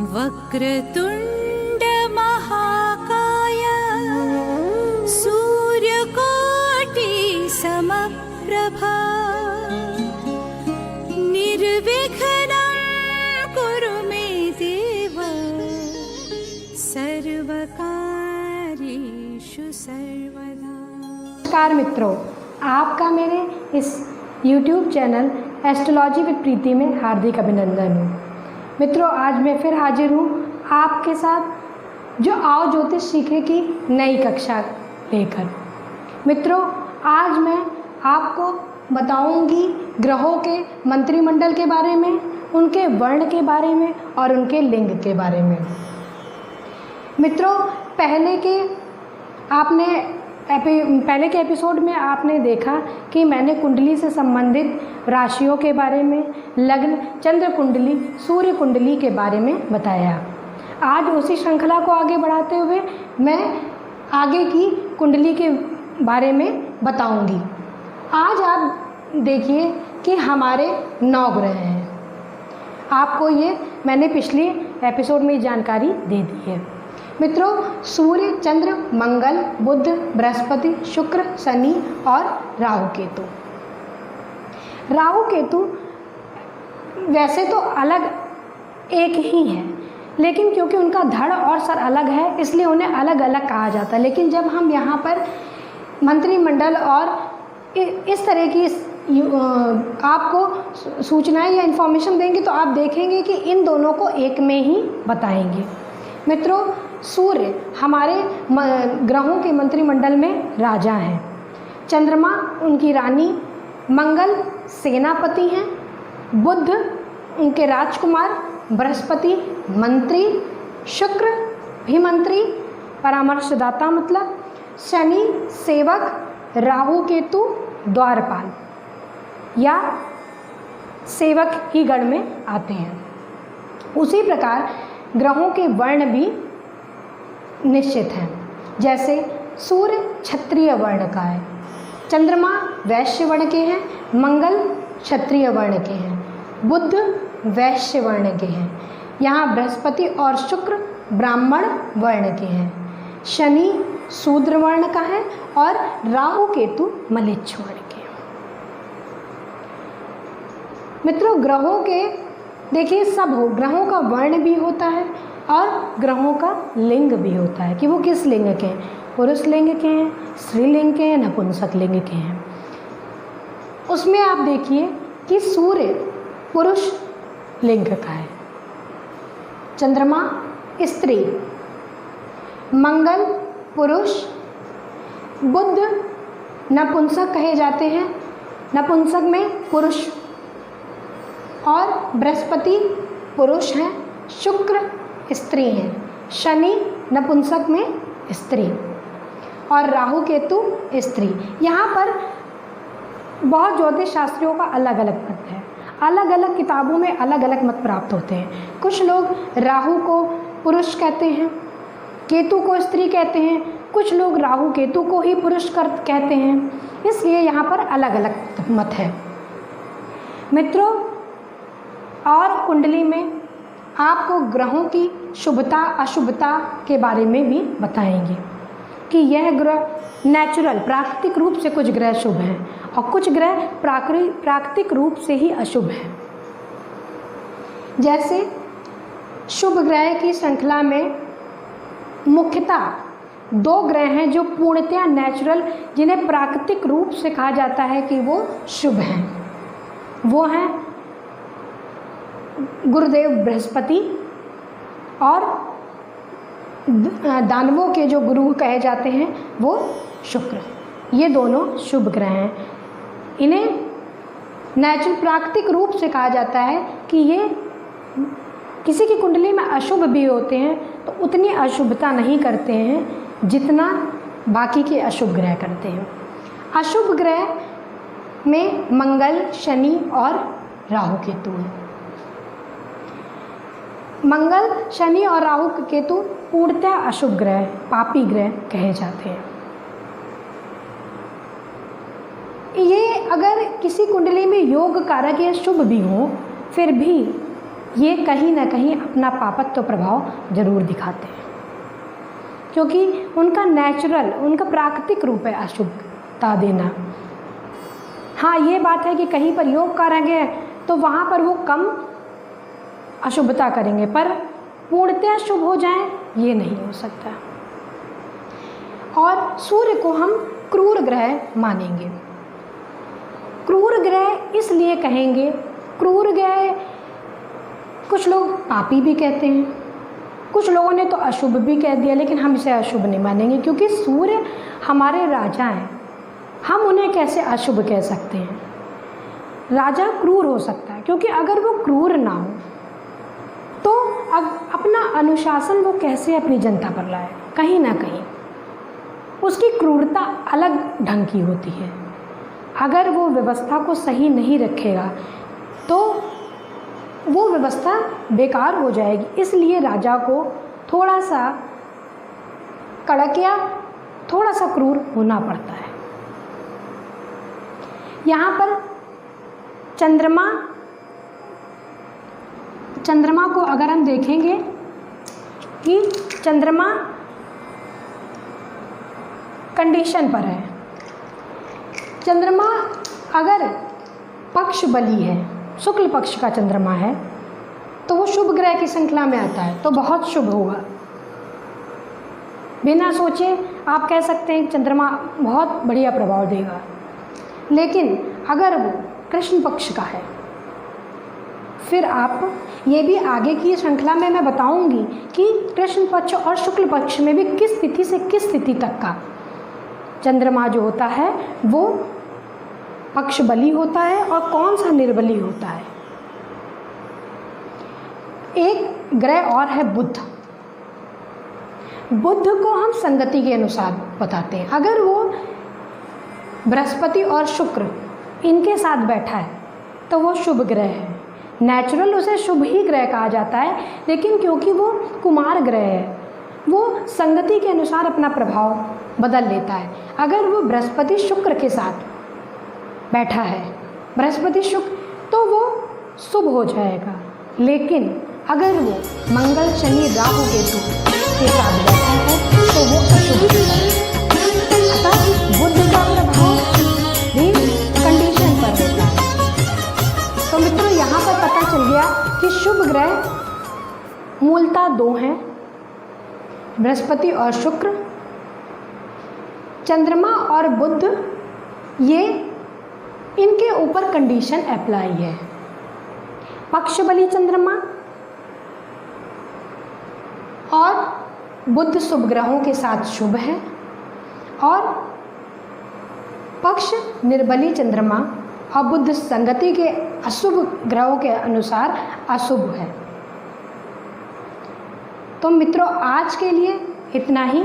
वक्रतुंड महाकाय सूर्यकोटि समप्रभा निर्विघ्नं कुरु मे देव सर्वकार्येषु सर्वदा। नमस्कार मित्रों, आपका मेरे इस YouTube चैनल एस्ट्रोलॉजी विद प्रीति में हार्दिक अभिनंदन हो। मित्रों, आज मैं फिर हाजिर हूँ आपके साथ जो आओ ज्योतिष सीखे की नई कक्षा लेकर। मित्रों, आज मैं आपको बताऊंगी ग्रहों के मंत्रिमंडल के बारे में, उनके वर्ण के बारे में और उनके लिंग के बारे में। मित्रों, पहले के एपिसोड में आपने देखा कि मैंने कुंडली से संबंधित राशियों के बारे में, लग्न, चंद्र कुंडली, सूर्य कुंडली के बारे में बताया। आज उसी श्रृंखला को आगे बढ़ाते हुए मैं आगे की कुंडली के बारे में बताऊंगी। आज आप देखिए कि हमारे 9 ग्रह हैं। आपको ये मैंने पिछली एपिसोड में जानकारी दे दी है। मित्रों, सूर्य, चंद्र, मंगल, बुध, बृहस्पति, शुक्र, शनि और राहु केतु। राहु केतु वैसे तो अलग एक ही है, लेकिन क्योंकि उनका धड़ और सर अलग है इसलिए उन्हें अलग अलग कहा जाता है। लेकिन जब हम यहाँ पर मंत्रिमंडल और इस तरह की आपको सूचनाएं या इन्फॉर्मेशन देंगे तो आप देखेंगे कि इन दोनों को एक में ही बताएंगे। मित्रों, सूर्य हमारे ग्रहों के मंत्रिमंडल में राजा हैं, चंद्रमा उनकी रानी, मंगल सेनापति हैं, बुध उनके राजकुमार, बृहस्पति मंत्री, शुक्र भी मंत्री परामर्शदाता मतलब, शनि सेवक, राहु केतु द्वारपाल या सेवक ही गण में आते हैं। उसी प्रकार ग्रहों के वर्ण भी निश्चित हैं। जैसे सूर्य क्षत्रिय वर्ण का है, चंद्रमा वैश्य वर्ण के हैं, मंगल क्षत्रिय वर्ण के हैं, बुध वैश्य वर्ण के हैं। यहाँ बृहस्पति और शुक्र ब्राह्मण वर्ण के हैं, शनि शूद्र वर्ण का है और राहु केतु मलेच्छ वर्ण के हैं। मित्रों, ग्रहों के देखिए सब हो, ग्रहों का वर्ण भी होता है और ग्रहों का लिंग भी होता है कि वो किस लिंग के हैं, पुरुष लिंग के हैं, स्त्रीलिंग के हैं, नपुंसक लिंग के हैं। उसमें आप देखिए कि सूर्य पुरुष लिंग का है, चंद्रमा स्त्री, मंगल पुरुष, बुध नपुंसक कहे जाते हैं, नपुंसक में पुरुष, और बृहस्पति पुरुष हैं, शुक्र स्त्री हैं, शनि नपुंसक में स्त्री और राहु केतु स्त्री। यहाँ पर बहुत ज्योतिष शास्त्रियों का अलग अलग मत है, अलग अलग किताबों में अलग अलग मत प्राप्त होते हैं। कुछ लोग राहु को पुरुष कहते हैं, केतु को स्त्री कहते हैं, कुछ लोग राहु केतु को ही पुरुष कहते हैं, इसलिए यहाँ पर अलग अलग मत है। मित्रों, और कुंडली में आपको ग्रहों की शुभता अशुभता के बारे में भी बताएंगे कि यह ग्रह नेचुरल प्राकृतिक रूप से कुछ ग्रह शुभ हैं और कुछ ग्रह प्राकृतिक रूप से ही अशुभ हैं। जैसे शुभ ग्रह की श्रृंखला में मुख्यतः 2 ग्रह हैं जो पूर्णतया नेचुरल, जिन्हें प्राकृतिक रूप से कहा जाता है कि वो शुभ हैं। वो हैं गुरुदेव बृहस्पति और दानवों के जो गुरु कहे जाते हैं वो शुक्र। ये दोनों शुभ ग्रह हैं। इन्हें नेचुरल प्राकृतिक रूप से कहा जाता है कि ये किसी की कुंडली में अशुभ भी होते हैं तो उतनी अशुभता नहीं करते हैं जितना बाकी के अशुभ ग्रह करते हैं। अशुभ ग्रह में मंगल, शनि और राहु केतु हैं। मंगल, शनि और राहु केतु पूर्णतः अशुभ ग्रह, पापी ग्रह कहे जाते हैं। ये अगर किसी कुंडली में योग कारक या शुभ भी हो, फिर भी ये कहीं ना कहीं अपना पापत्व प्रभाव जरूर दिखाते हैं, क्योंकि उनका नेचुरल, उनका प्राकृतिक रूप है अशुभता देना। हाँ, ये बात है कि कहीं पर योग करेंगे तो वहाँ पर वो कम अशुभता करेंगे, पर पूर्णतः शुभ हो जाएं ये नहीं हो सकता। और सूर्य को हम क्रूर ग्रह मानेंगे। क्रूर ग्रह इसलिए कहेंगे, क्रूर ग्रह कुछ लोग पापी भी कहते हैं, कुछ लोगों ने तो अशुभ भी कह दिया, लेकिन हम इसे अशुभ नहीं मानेंगे, क्योंकि सूर्य हमारे राजा हैं। हम उन्हें कैसे अशुभ कह सकते हैं? राजा क्रूर हो सकता है, क्योंकि अगर वो क्रूर ना हो तो अपना अनुशासन वो कैसे अपनी जनता पर लाए? कहीं ना कहीं उसकी क्रूरता अलग ढंग की होती है। अगर वो व्यवस्था को सही नहीं रखेगा तो वो व्यवस्था बेकार हो जाएगी। इसलिए राजा को थोड़ा सा कड़क या थोड़ा सा क्रूर होना पड़ता है। यहाँ पर चंद्रमा को अगर हम देखेंगे कि चंद्रमा कंडीशन पर है, चंद्रमा अगर पक्ष बली है, शुक्ल पक्ष का चंद्रमा है, तो वो शुभ ग्रह की श्रृंखला में आता है, तो बहुत शुभ होगा। बिना सोचे आप कह सकते हैं चंद्रमा बहुत बढ़िया प्रभाव देगा। लेकिन अगर वो कृष्ण पक्ष का है, फिर आप ये भी आगे की श्रृंखला में मैं बताऊंगी कि कृष्ण पक्ष और शुक्ल पक्ष में भी किस तिथि से किस तिथि तक का चंद्रमा जो होता है वो पक्ष बली होता है और कौन सा निर्बली होता है। एक ग्रह और है बुध। बुध को हम संगति के अनुसार बताते हैं। अगर वो बृहस्पति और शुक्र इनके साथ बैठा है तो वो शुभ ग्रह है। नेचुरल उसे शुभ ही ग्रह कहा जाता है, लेकिन क्योंकि वो कुमार ग्रह है, वो संगति के अनुसार अपना प्रभाव बदल लेता है। अगर वो बृहस्पति शुक्र के साथ बैठा है, बृहस्पति शुक्र, तो वो शुभ हो जाएगा। लेकिन अगर वो मंगल शनि राहु केतु के साथ बैठा है तो वो अशुभ हो जाएगा। अतः बुध का प्रभाव भी कंडीशन पर होता है। तो मित्रों, यहाँ पर पता चल गया कि शुभ ग्रह मूलतः दो हैं, बृहस्पति और शुक्र। चंद्रमा और बुध, ये इनके ऊपर कंडीशन अप्लाई है। पक्ष बली चंद्रमा और बुध शुभ ग्रहों के साथ शुभ है, और पक्ष निर्बली चंद्रमा और बुध संगति के अशुभ ग्रहों के अनुसार अशुभ है। तो मित्रों, आज के लिए इतना ही।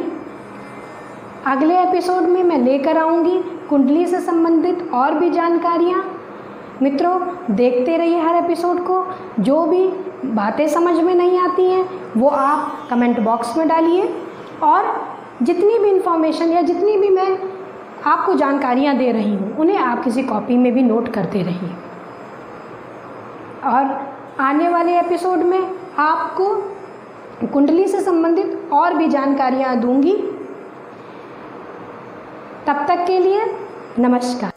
अगले एपिसोड में मैं लेकर आऊँगी कुंडली से संबंधित और भी जानकारियाँ। मित्रों, देखते रहिए हर एपिसोड को। जो भी बातें समझ में नहीं आती हैं वो आप कमेंट बॉक्स में डालिए, और जितनी भी इन्फॉर्मेशन या जितनी भी मैं आपको जानकारियाँ दे रही हूँ उन्हें आप किसी कॉपी में भी नोट करते रहिए। और आने वाले एपिसोड में आपको कुंडली से संबंधित और भी जानकारियाँ दूंगी। तब तक के लिए नमस्कार।